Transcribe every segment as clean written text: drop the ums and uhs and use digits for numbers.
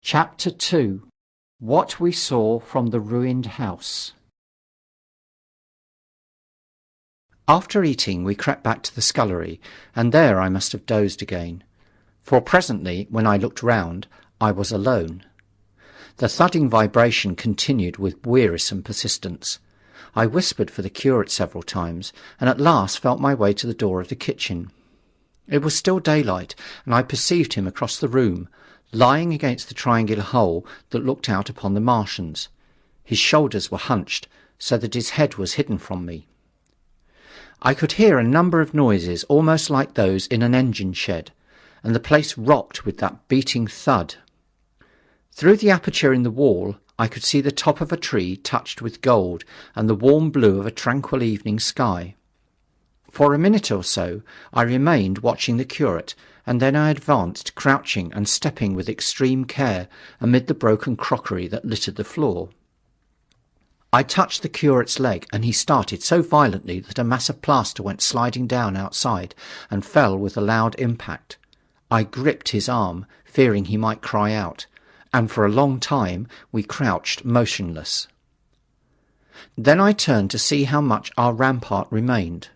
Chapter 2. What we saw from the ruined house. After eating we crept back to the scullery, and there I must have dozed again, for presently, when I looked round, I was alone. The thudding vibration continued with wearisome persistence. I whispered for the curate several times, and at last felt my way to the door of the kitchen. It was still daylight, and I perceived him across the room, lying against the triangular hole that looked out upon the Martians. His shoulders were hunched, so that his head was hidden from me. I could hear a number of noises almost like those in an engine shed, and the place rocked with that beating thud. Through the aperture in the wall I could see the top of a tree touched with gold and the warm blue of a tranquil evening sky. For a minute or so I remained watching the curate, and then I advanced, crouching and stepping with extreme care amid the broken crockery that littered the floor. I touched the curate's leg, and he started so violently that a mass of plaster went sliding down outside and fell with a loud impact. I gripped his arm, fearing he might cry out, and for a long time we crouched motionless. Then I turned to see how much our rampart remained.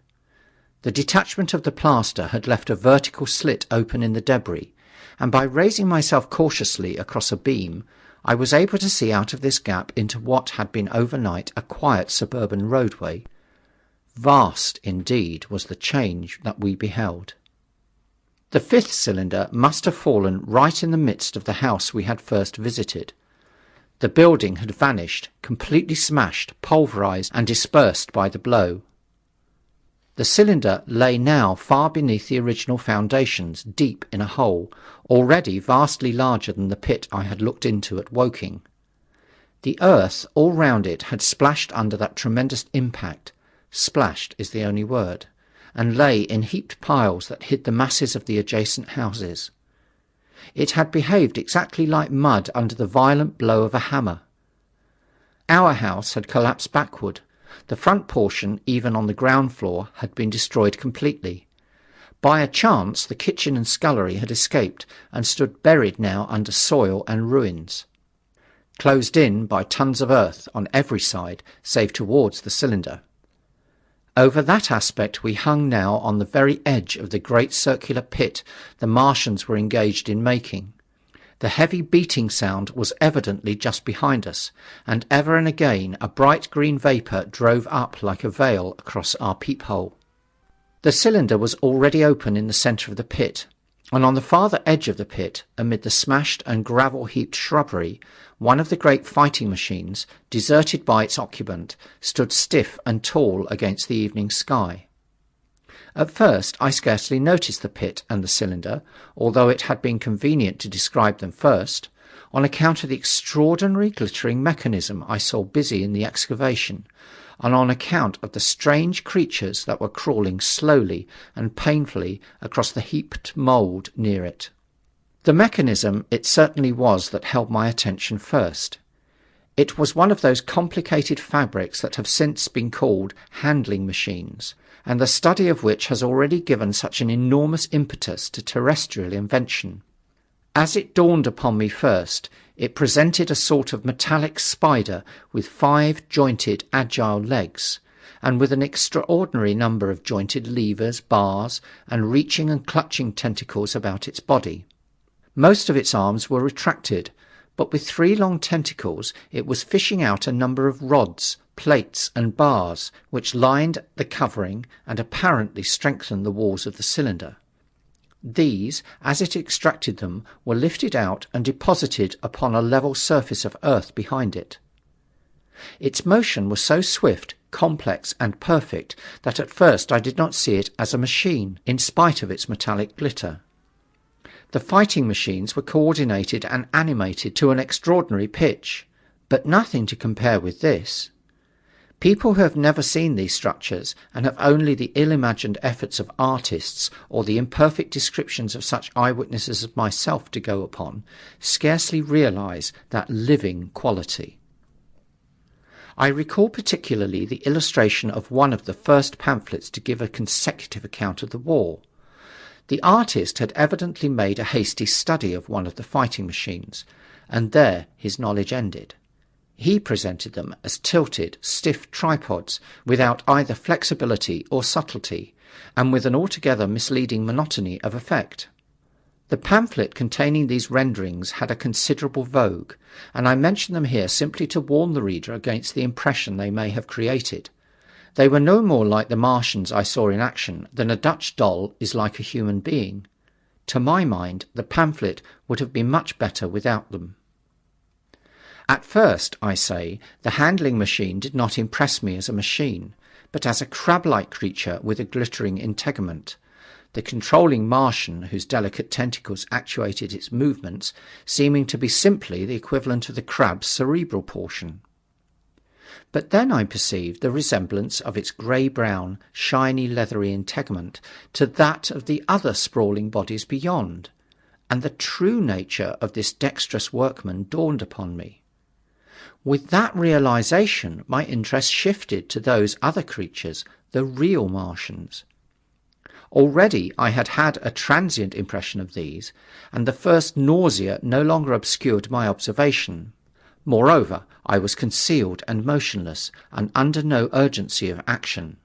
The detachment of the plaster had left a vertical slit open in the debris, and by raising myself cautiously across a beam, I was able to see out of this gap into what had been overnight a quiet suburban roadway. Vast, indeed, was the change that we beheld. The fifth cylinder must have fallen right in the midst of the house we had first visited. The building had vanished, completely smashed, pulverized, and dispersed by the blow. The cylinder lay now far beneath the original foundations, deep in a hole, already vastly larger than the pit I had looked into at Woking. The earth all round it had splashed under that tremendous impact, splashed is the only word, and lay in heaped piles that hid the masses of the adjacent houses. It had behaved exactly like mud under the violent blow of a hammer. Our house had collapsed backward. The front portion, even on the ground floor, had been destroyed completely. By a chance the kitchen and scullery had escaped and stood buried now under soil and ruins, closed in by tons of earth on every side save towards the cylinder. Over that aspect we hung now on the very edge of the great circular pit the Martians were engaged in making. The heavy beating sound was evidently just behind us, and ever and again a bright green vapour drove up like a veil across our peephole. The cylinder was already open in the centre of the pit, and on the farther edge of the pit, amid the smashed and gravel-heaped shrubbery, one of the great fighting machines, deserted by its occupant, stood stiff and tall against the evening sky. At first I scarcely noticed the pit and the cylinder, although it had been convenient to describe them first, on account of the extraordinary glittering mechanism I saw busy in the excavation, and on account of the strange creatures that were crawling slowly and painfully across the heaped mould near it. The mechanism it certainly was that held my attention first. It was one of those complicated fabrics that have since been called handling machines, and the study of which has already given such an enormous impetus to terrestrial invention. As it dawned upon me first, it presented a sort of metallic spider with 5 jointed, agile legs, and with an extraordinary number of jointed levers, bars, and reaching and clutching tentacles about its body. Most of its arms were retracted, but with 3 long tentacles it was fishing out a number of rods, plates and bars which lined the covering and apparently strengthened the walls of the cylinder. These, as it extracted them, were lifted out and deposited upon a level surface of earth behind it. Its motion was so swift, complex and perfect that at first I did not see it as a machine, in spite of its metallic glitter. The fighting machines were coordinated and animated to an extraordinary pitch, but nothing to compare with this. People who have never seen these structures, and have only the ill-imagined efforts of artists or the imperfect descriptions of such eyewitnesses as myself to go upon, scarcely realize that living quality. I recall particularly the illustration of one of the first pamphlets to give a consecutive account of the war. The artist had evidently made a hasty study of one of the fighting machines, and there his knowledge ended. He presented them as tilted, stiff tripods without either flexibility or subtlety, and with an altogether misleading monotony of effect. The pamphlet containing these renderings had a considerable vogue, and I mention them here simply to warn the reader against the impression they may have created. They were no more like the Martians I saw in action than a Dutch doll is like a human being. To my mind, the pamphlet would have been much better without them. At first, I say, the handling machine did not impress me as a machine, but as a crab-like creature with a glittering integument, the controlling Martian whose delicate tentacles actuated its movements seeming to be simply the equivalent of the crab's cerebral portion. But then I perceived the resemblance of its grey-brown, shiny, leathery integument to that of the other sprawling bodies beyond, and the true nature of this dexterous workman dawned upon me. With that realization, my interest shifted to those other creatures, the real Martians. Already I had had a transient impression of these, and the first nausea no longer obscured my observation. Moreover, I was concealed and motionless, and under no urgency of action.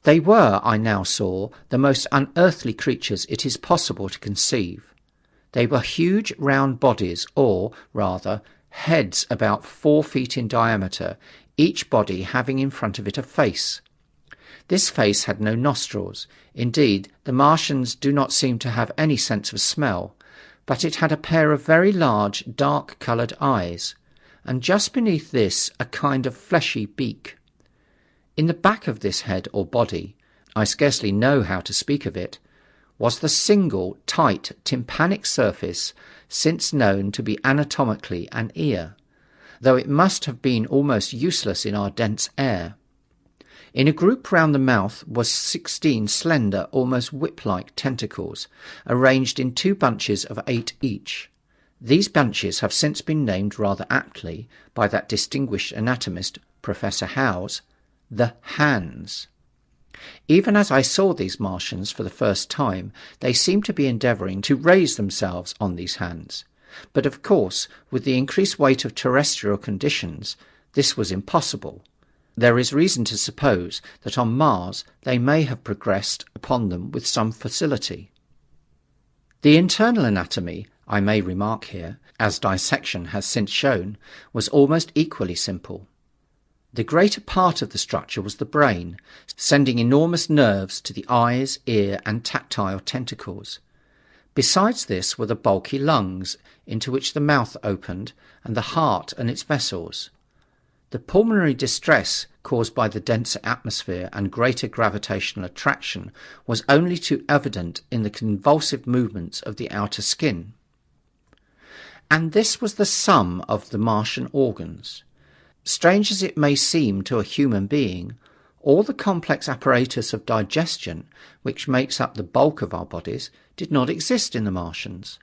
They were, I now saw, the most unearthly creatures it is possible to conceive. They were huge round bodies, or, rather, heads about 4 feet in diameter, each body having in front of it a face. This face had no nostrils. Indeed, the Martians do not seem to have any sense of smell, but it had a pair of very large, dark-coloured eyes, and just beneath this a kind of fleshy beak. In the back of this head or body, I scarcely know how to speak of it, was the single, tight, tympanic surface since known to be anatomically an ear, though it must have been almost useless in our dense air. In a group round the mouth was 16 slender, almost whip-like tentacles, arranged in 2 bunches of 8 each. These bunches have since been named rather aptly, by that distinguished anatomist, Professor Howes, the hands. Even as I saw these Martians for the first time, they seemed to be endeavouring to raise themselves on these hands. But of course, with the increased weight of terrestrial conditions, this was impossible. There is reason to suppose that on Mars they may have progressed upon them with some facility. The internal anatomy, I may remark here, as dissection has since shown, was almost equally simple. The greater part of the structure was the brain, sending enormous nerves to the eyes, ear, and tactile tentacles. Besides this were the bulky lungs, into which the mouth opened, and the heart and its vessels. The pulmonary distress caused by the denser atmosphere and greater gravitational attraction was only too evident in the convulsive movements of the outer skin. And this was the sum of the Martian organs. Strange as it may seem to a human being, all the complex apparatus of digestion, which makes up the bulk of our bodies, did not exist in the Martians.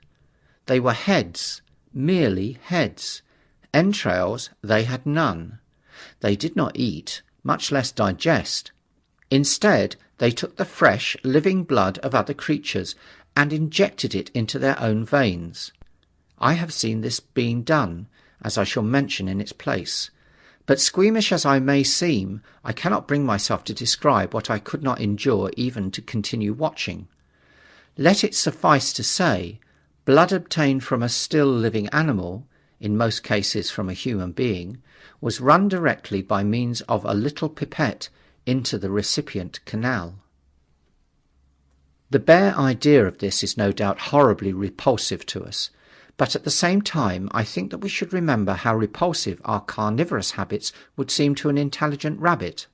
They were heads, merely heads. Entrails they had none. They did not eat, much less digest. Instead, they took the fresh, living blood of other creatures and injected it into their own veins. I have seen this being done, as I shall mention in its place. But squeamish as I may seem, I cannot bring myself to describe what I could not endure even to continue watching. Let it suffice to say, blood obtained from a still living animal, in most cases from a human being, was run directly by means of a little pipette into the recipient canal. The bare idea of this is no doubt horribly repulsive to us, but at the same time I think that we should remember how repulsive our carnivorous habits would seem to an intelligent rabbit.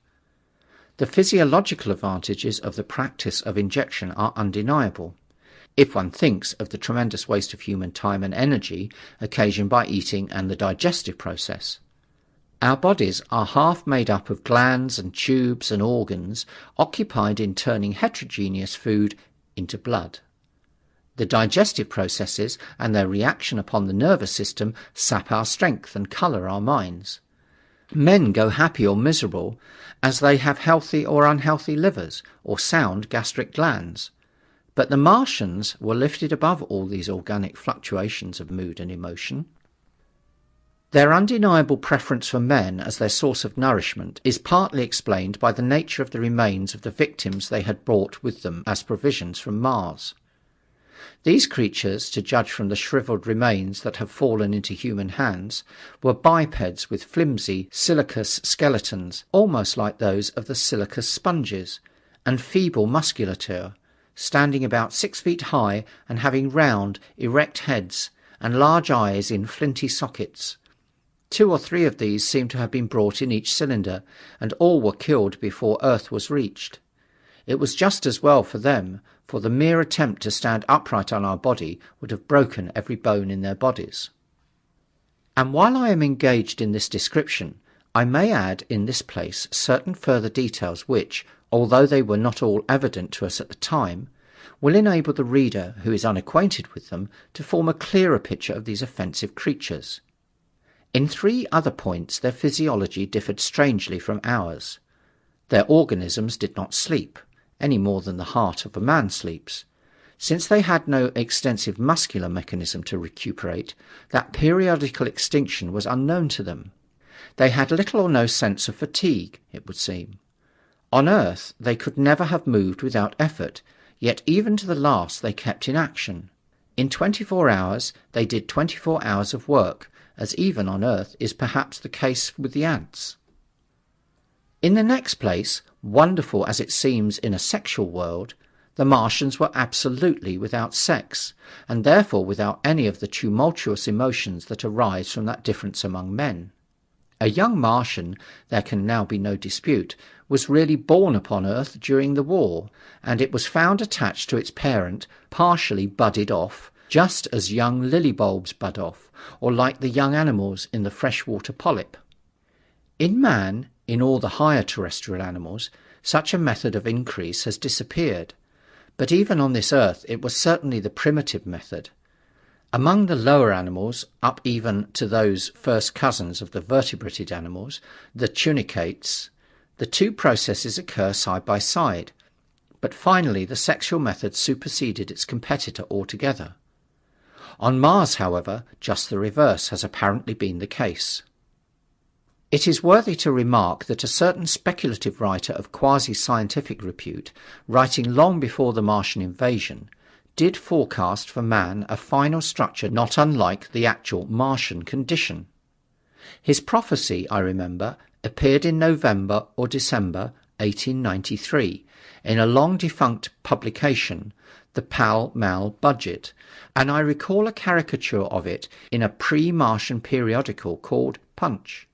The physiological advantages of the practice of injection are undeniable, if one thinks of the tremendous waste of human time and energy occasioned by eating and the digestive process. Our bodies are half made up of glands and tubes and organs occupied in turning heterogeneous food into blood. The digestive processes and their reaction upon the nervous system sap our strength and colour our minds. Men go happy or miserable as they have healthy or unhealthy livers or sound gastric glands. But the Martians were lifted above all these organic fluctuations of mood and emotion. Their undeniable preference for men as their source of nourishment is partly explained by the nature of the remains of the victims they had brought with them as provisions from Mars. These creatures, to judge from the shriveled remains that have fallen into human hands, were bipeds with flimsy silicous skeletons, almost like those of the silicous sponges, and feeble musculature, standing about 6 feet high and having round, erect heads and large eyes in flinty sockets. 2 or 3 of these seemed to have been brought in each cylinder, and all were killed before Earth was reached. It was just as well for them, for the mere attempt to stand upright on our body would have broken every bone in their bodies. And while I am engaged in this description, I may add in this place certain further details which, although they were not all evident to us at the time, will enable the reader who is unacquainted with them to form a clearer picture of these offensive creatures. In 3 other points their physiology differed strangely from ours. Their organisms did not sleep, any more than the heart of a man sleeps. Since they had no extensive muscular mechanism to recuperate, that periodical extinction was unknown to them. They had little or no sense of fatigue, it would seem. On Earth they could never have moved without effort, yet even to the last they kept in action. In 24 hours they did 24 hours of work, as even on Earth is perhaps the case with the ants. In the next place, wonderful as it seems in a sexual world, the Martians were absolutely without sex, and therefore without any of the tumultuous emotions that arise from that difference among men. A young Martian, there can now be no dispute, was really born upon Earth during the war, and it was found attached to its parent, partially budded off, just as young lily bulbs bud off, or like the young animals in the freshwater polyp. In man, in all the higher terrestrial animals, such a method of increase has disappeared, but even on this earth it was certainly the primitive method. Among the lower animals, up even to those first cousins of the vertebrated animals, the tunicates, the 2 processes occur side by side, but finally the sexual method superseded its competitor altogether. On Mars, however, just the reverse has apparently been the case. It is worthy to remark that a certain speculative writer of quasi-scientific repute, writing long before the Martian invasion, did forecast for man a final structure not unlike the actual Martian condition. His prophecy, I remember, appeared in November or December 1893 in a long-defunct publication, the Pall Mall Budget, and I recall a caricature of it in a pre-Martian periodical called Punch.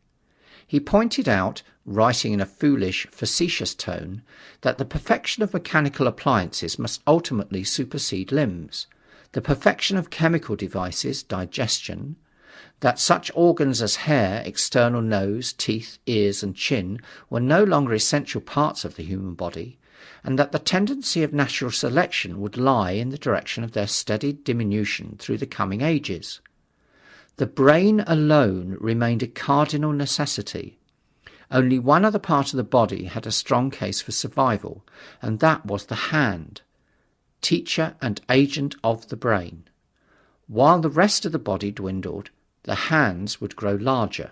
He pointed out, writing in a foolish, facetious tone, that the perfection of mechanical appliances must ultimately supersede limbs, the perfection of chemical devices, digestion, that such organs as hair, external nose, teeth, ears and chin were no longer essential parts of the human body, and that the tendency of natural selection would lie in the direction of their steady diminution through the coming ages. The brain alone remained a cardinal necessity. Only one other part of the body had a strong case for survival, and that was the hand, teacher and agent of the brain. While the rest of the body dwindled, the hands would grow larger.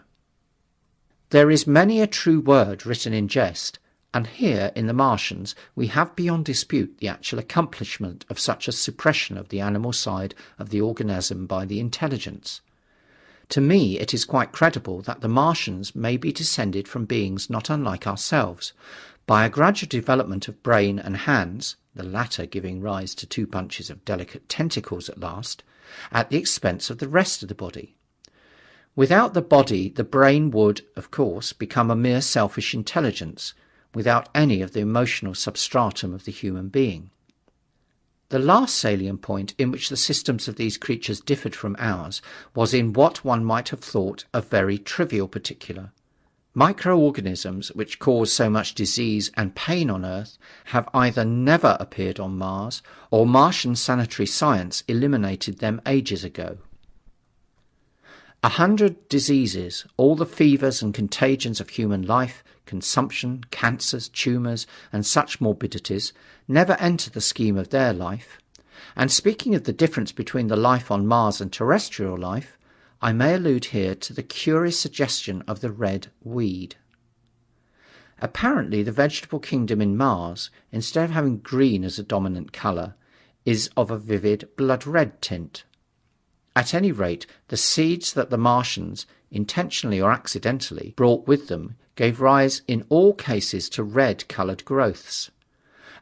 There is many a true word written in jest, and here in the Martians we have beyond dispute the actual accomplishment of such a suppression of the animal side of the organism by the intelligence. To me it is quite credible that the Martians may be descended from beings not unlike ourselves, by a gradual development of brain and hands, the latter giving rise to 2 bunches of delicate tentacles at last, at the expense of the rest of the body. Without the body, the brain would, of course, become a mere selfish intelligence, without any of the emotional substratum of the human being. The last salient point in which the systems of these creatures differed from ours was in what one might have thought a very trivial particular. Microorganisms which cause so much disease and pain on Earth have either never appeared on Mars, or Martian sanitary science eliminated them ages ago. 100 diseases, all the fevers and contagions of human life, consumption, cancers, tumours, and such morbidities, never enter the scheme of their life. And speaking of the difference between the life on Mars and terrestrial life, I may allude here to the curious suggestion of the red weed. Apparently the vegetable kingdom in Mars, instead of having green as a dominant colour, is of a vivid blood red tint. At any rate, the seeds that the Martians, intentionally or accidentally, brought with them gave rise in all cases to red-coloured growths.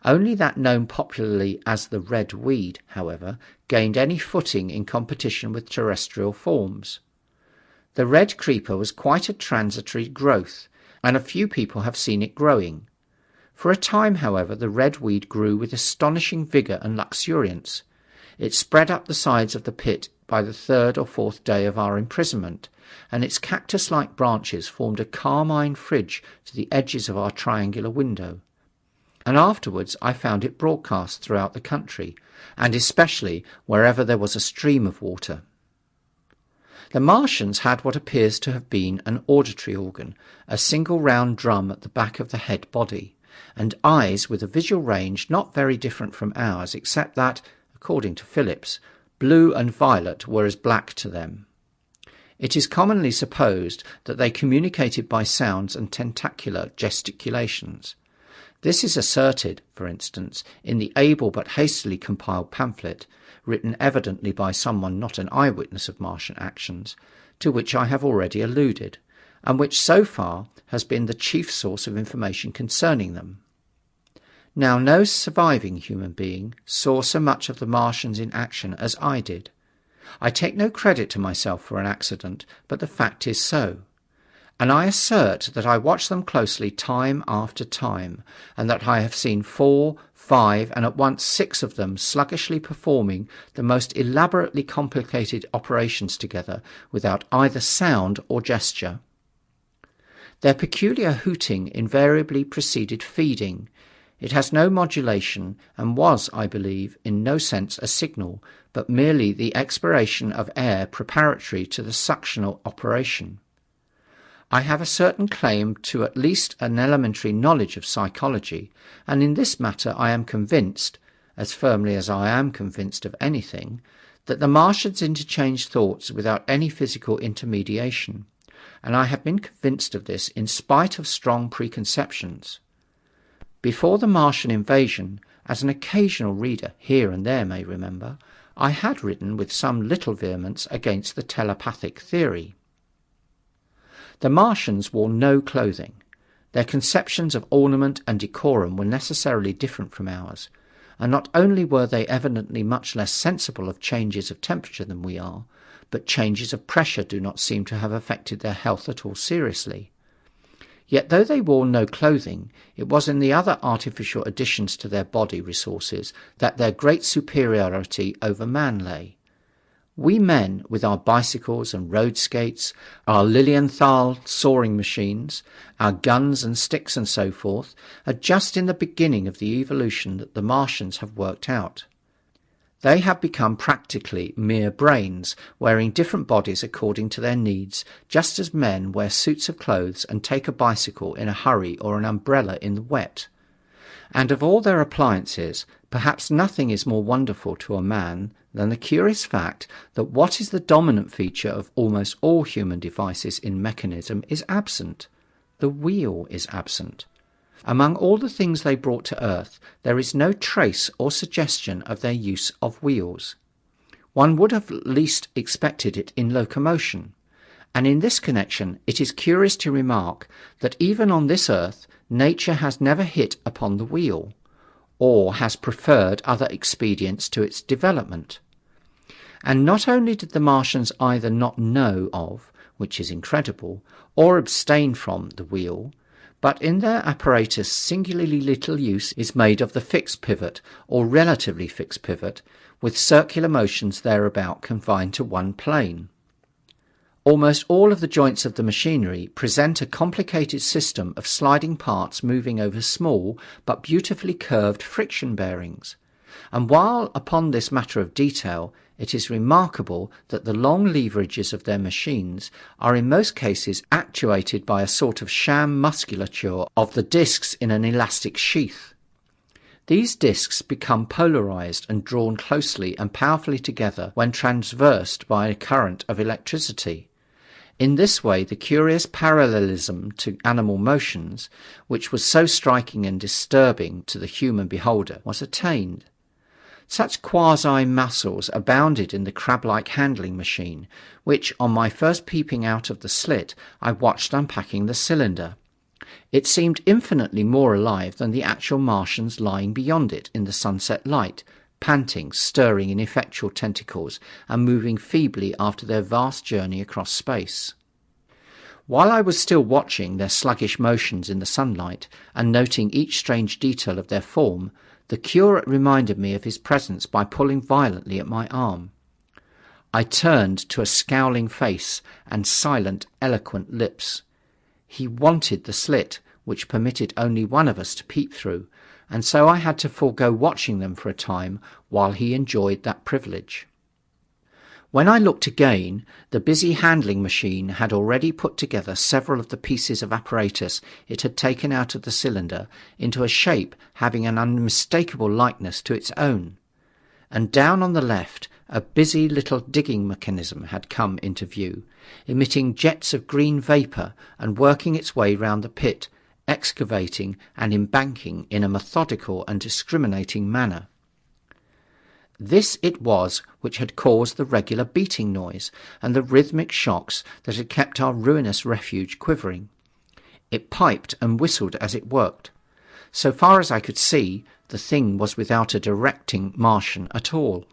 Only that known popularly as the red weed, however, gained any footing in competition with terrestrial forms. The red creeper was quite a transitory growth, and a few people have seen it growing. For a time, however, the red weed grew with astonishing vigour and luxuriance. It spread up the sides of the pit by the third or fourth day of our imprisonment, and its cactus-like branches formed a carmine fridge to the edges of our triangular window. And afterwards I found it broadcast throughout the country, and especially wherever there was a stream of water. The Martians had what appears to have been an auditory organ, a single round drum at the back of the head body, and eyes with a visual range not very different from ours, except that, according to Phillips, blue and violet were as black to them. It is commonly supposed that they communicated by sounds and tentacular gesticulations. This is asserted, for instance, in the able but hastily compiled pamphlet, written evidently by someone not an eyewitness of Martian actions, to which I have already alluded, and which so far has been the chief source of information concerning them. Now, no surviving human being saw so much of the Martians in action as I did. I take no credit to myself for an accident, but the fact is so. And I assert that I watched them closely time after time, and that I have seen 4, 5, and at once 6 of them sluggishly performing the most elaborately complicated operations together without either sound or gesture. Their peculiar hooting invariably preceded feeding. It has no modulation, and was, I believe, in no sense a signal, but merely the expiration of air preparatory to the suctional operation. I have a certain claim to at least an elementary knowledge of psychology, and in this matter I am convinced, as firmly as I am convinced of anything, that the Martians interchanged thoughts without any physical intermediation, and I have been convinced of this in spite of strong preconceptions. Before the Martian invasion, as an occasional reader here and there may remember, I had written with some little vehemence against the telepathic theory. The Martians wore no clothing. Their conceptions of ornament and decorum were necessarily different from ours, and not only were they evidently much less sensible of changes of temperature than we are, but changes of pressure do not seem to have affected their health at all seriously. Yet though they wore no clothing, it was in the other artificial additions to their body resources that their great superiority over man lay. We men, with our bicycles and road skates, our Lilienthal soaring machines, our guns and sticks and so forth, are just in the beginning of the evolution that the Martians have worked out. They have become practically mere brains, wearing different bodies according to their needs, just as men wear suits of clothes and take a bicycle in a hurry or an umbrella in the wet. And of all their appliances, perhaps nothing is more wonderful to a man than the curious fact that what is the dominant feature of almost all human devices in mechanism is absent. The wheel is absent. Among all the things they brought to earth, there is no trace or suggestion of their use of wheels. One would have least expected it in locomotion, and in this connection it is curious to remark that even on this earth nature has never hit upon the wheel, or has preferred other expedients to its development. And not only did the Martians either not know of, which is incredible, or abstain from the wheel, but in their apparatus singularly little use is made of the fixed pivot, or relatively fixed pivot, with circular motions thereabout confined to one plane. Almost all of the joints of the machinery present a complicated system of sliding parts moving over small but beautifully curved friction bearings, And while upon this matter of detail, it is remarkable that the long leverages of their machines are in most cases actuated by a sort of sham musculature of the discs in an elastic sheath. These discs become polarized and drawn closely and powerfully together when transversed by a current of electricity. In this way, the curious parallelism to animal motions, which was so striking and disturbing to the human beholder, was attained. Such quasi-muscles abounded in the crab-like handling machine, which, on my first peeping out of the slit, I watched unpacking the cylinder. It seemed infinitely more alive than the actual Martians lying beyond it in the sunset light, panting, stirring ineffectual tentacles, and moving feebly after their vast journey across space. While I was still watching their sluggish motions in the sunlight, and noting each strange detail of their form, the curate reminded me of his presence by pulling violently at my arm. I turned to a scowling face and silent, eloquent lips. He wanted the slit, which permitted only one of us to peep through, and so I had to forego watching them for a time while he enjoyed that privilege. When I looked again, the busy handling machine had already put together several of the pieces of apparatus it had taken out of the cylinder into a shape having an unmistakable likeness to its own. And down on the left, a busy little digging mechanism had come into view, emitting jets of green vapour and working its way round the pit, excavating and embanking in a methodical and discriminating manner. This it was which had caused the regular beating noise and the rhythmic shocks that had kept our ruinous refuge quivering. It piped and whistled as it worked. So far as I could see, the thing was without a directing Martian at all.